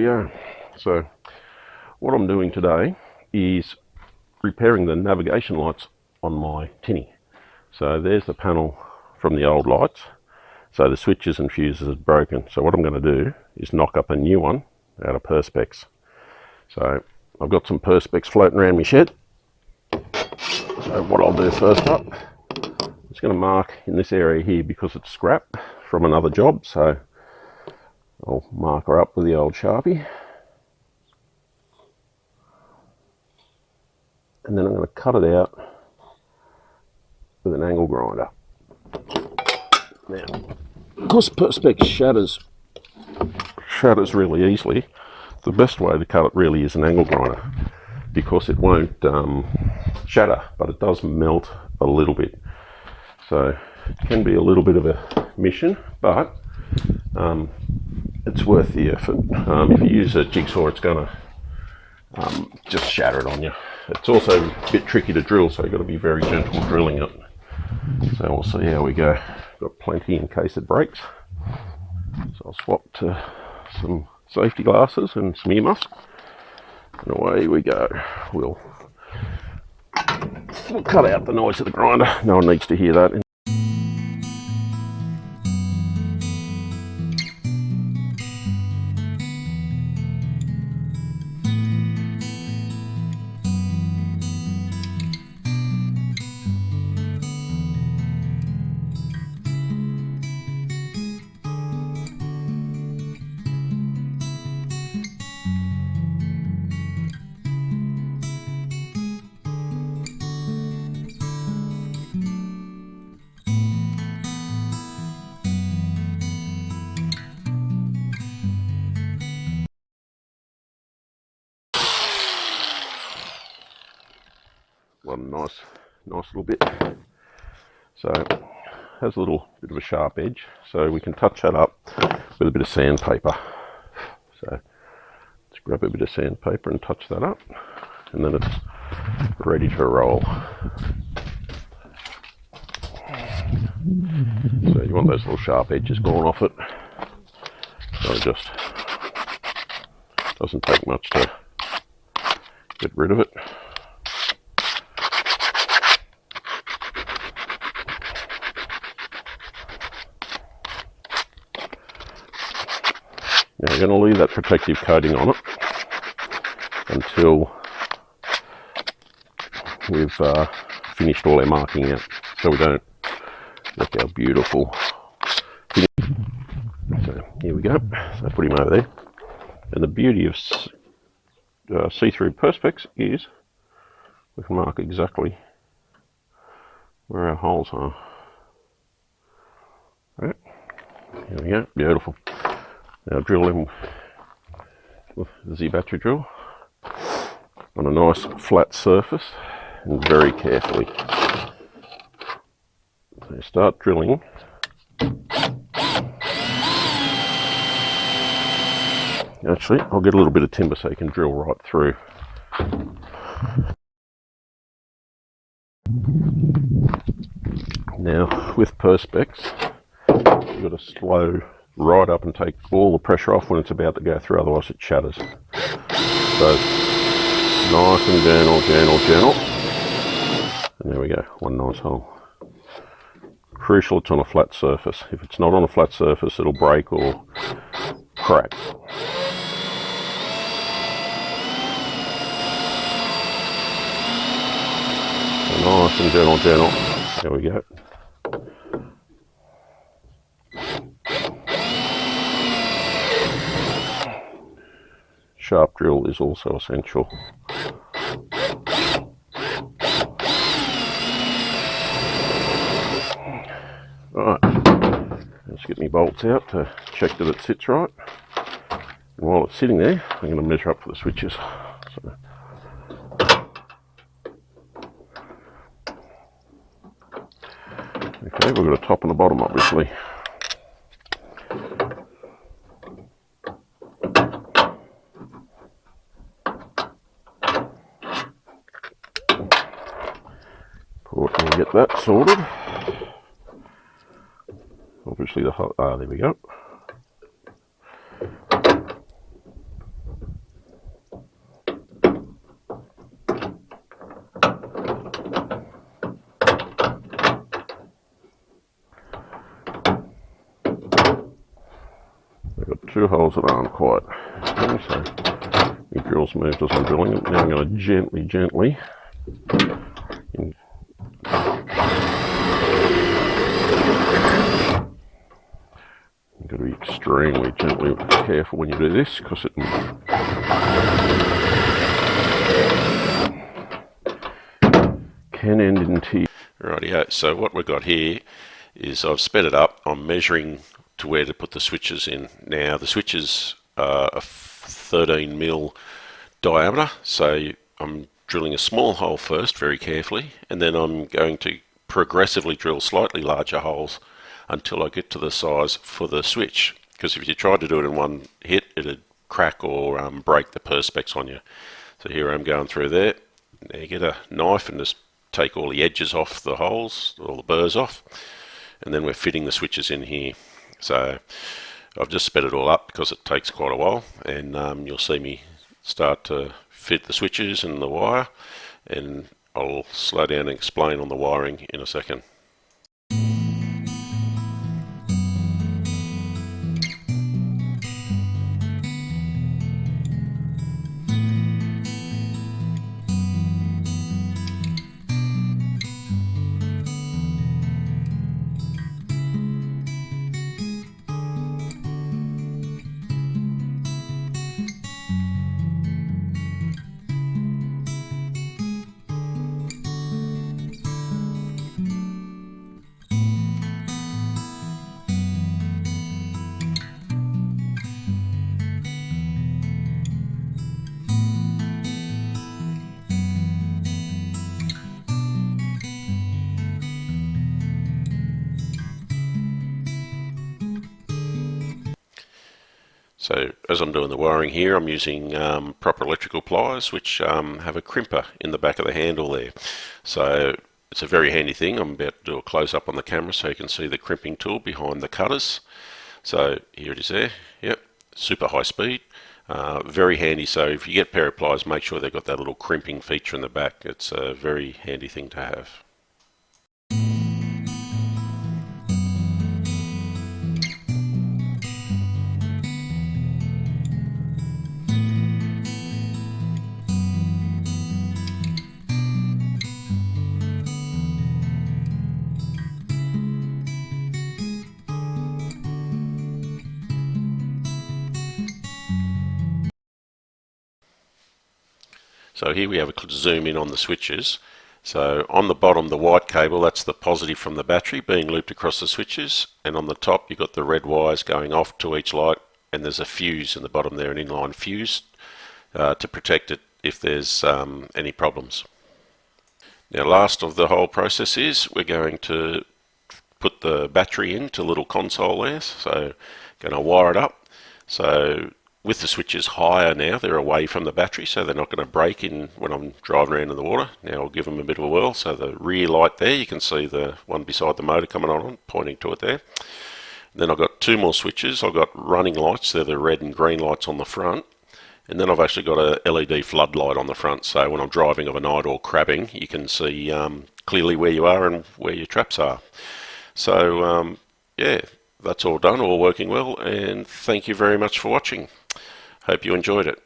video. So what I'm doing today is repairing the navigation lights on my tinny. So there's the panel from the old lights. So the switches and fuses are broken. So what I'm going to do is knock up a new one out of Perspex. So I've got some Perspex floating around my shed. So what I'll do first up, I'm just going to mark in this area here because it's scrap from another job. So I'll mark her up with the old Sharpie. And then I'm going to cut it out with an angle grinder. Now, because Perspex shatters really easily, the best way to cut it really is an angle grinder, because it won't shatter, but it does melt a little bit. So it can be a little bit of a mission, but it's worth the effort. If you use a jigsaw, it's going to just shatter it on you. It's also a bit tricky to drill, so you've got to be very gentle drilling it. So we'll see how we go. Got plenty in case it breaks. So I'll swap to some safety glasses and some earmuffs, and away we go. We'll cut out the noise of the grinder. No one needs to hear that. One nice little bit. So it has a little bit of a sharp edge, so we can touch that up with a bit of sandpaper. So let's grab a bit of sandpaper and touch that up, and then it's ready to roll. So you want those little sharp edges gone off it. So it just doesn't take much to get rid of it. Now we're going to leave that protective coating on it until we've finished all our marking out, so we don't look how beautiful. So here we go. So put him over there. And the beauty of see-through Perspex is we can mark exactly where our holes are. Right. Here we go. Beautiful. Now drill them with the Z battery drill on a nice flat surface, and very carefully. So start drilling. Actually, I'll get a little bit of timber so you can drill right through. Now with Perspex, you've got to slow right up and take all the pressure off when it's about to go through, otherwise it shatters. So nice and gentle. And there we go, one nice hole. Crucial it's on a flat surface. If it's not on a flat surface, it'll break or crack. So nice and gentle. There we go. Sharp drill is also essential. Right, let's get my bolts out to check that it sits right. And while it's sitting there, I'm going to measure up for the switches. So, okay, we've got a top and a bottom, obviously. Get that sorted. Obviously the there we go. two holes that aren't quite. Okay, so my drill's moved as I'm drilling it. Now I'm going to gently you've got to be extremely gently careful when you do this, because it can end in tears. Rightio, so what we've got here is I've sped it up. I'm measuring to where to put the switches in. Now the switches are a 13mm diameter, so I'm drilling a small hole first very carefully, and then I'm going to progressively drill slightly larger holes until I get to the size for the switch, because if you tried to do it in one hit, it'd crack or break the perspex on you. So here I'm going through there. Now you get a knife and just take all the edges off the holes, all the burrs off, and then we're fitting the switches in here. So I've just sped it all up because it takes quite a while, and you'll see me start to fit the switches and the wire, and I'll slow down and explain on the wiring in a second. So as I'm doing the wiring here, I'm using proper electrical pliers, which have a crimper in the back of the handle there. So it's a very handy thing. I'm about to do a close-up on the camera so you can see the crimping tool behind the cutters. So here it is there. Yep, super high speed. Very handy. So if you get a pair of pliers, make sure they've got that little crimping feature in the back. It's a very handy thing to have. So here we have a zoom in on the switches. So on the bottom, the white cable, that's the positive from the battery being looped across the switches, and on the top you've got the red wires going off to each light, and there's a fuse in the bottom there, an inline fuse to protect it if there's any problems. Now last of the whole process is we're going to put the battery into a little console there, so going to wire it up. So with the switches higher now, they're away from the battery, so they're not going to break in when I'm driving around in the water. Now I'll give them a bit of a whirl. So the rear light there, you can see the one beside the motor coming on, pointing to it there. And then I've got two more switches. I've got running lights, they're the red and green lights on the front. And then I've actually got a LED floodlight on the front, so when I'm driving overnight or crabbing, you can see clearly where you are and where your traps are. So yeah, that's all done, all working well, and thank you very much for watching. Hope you enjoyed it.